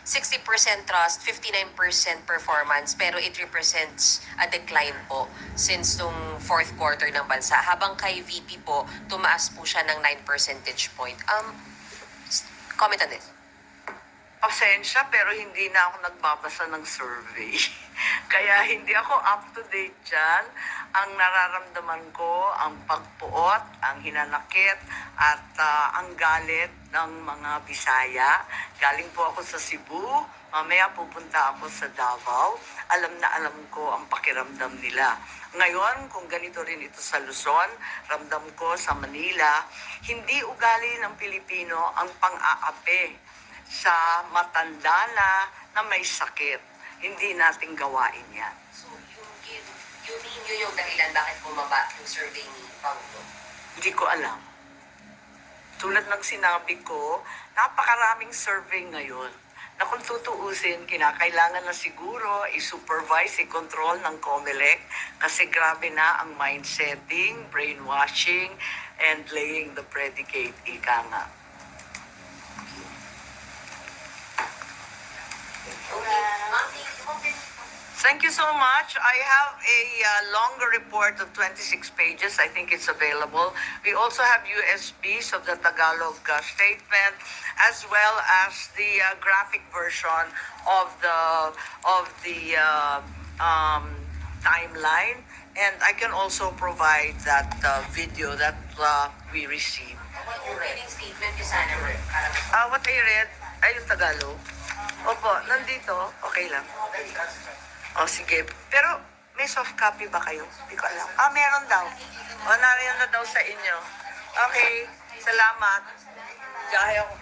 60% trust, 59% performance, pero it represents a decline po since nung fourth quarter ng bansa. Habang kay VP po, tumaas po siya ng 9 percentage point. Comment on this. Pasensya, pero hindi na ako nagbabasa ng survey. Kaya hindi ako up to date dyan. Ang nararamdaman ko, ang pagpuot, ang hinanakit, at ang galit ng mga Bisaya. Galing po ako sa Cebu, mamaya pupunta ako sa Davao. Alam na alam ko ang pakiramdam nila. Ngayon, kung ganito rin ito sa Luzon, ramdam ko sa Manila, hindi ugali ng Pilipino ang pang-aapi sa matanda na may sakit. Hindi natin gawain yan. So, yun yung dahilan bakit bumaba yung survey ni Pangulo? Hindi ko alam. Tulad ng sinabi ko, napakaraming survey ngayon na kung tutuusin, kinakailangan na siguro i-supervise, i-control ng COMELEC kasi grabe na ang mind-setting, brainwashing, and laying the predicate, ika nga. Thank you so much. I have a longer report of 26 pages. I think it's available. We also have USBs of the Tagalog statement, as well as the graphic version of the timeline. And I can also provide that video that we received. What opening statement ni Senator? What I read, ay yung Tagalog. Opo, nandito. Okay lang. O, sige. Pero, may soft copy ba kayo? Hindi ko alam. Meron daw. O, nariyan na daw sa inyo. Okay. Salamat. Jahe ako.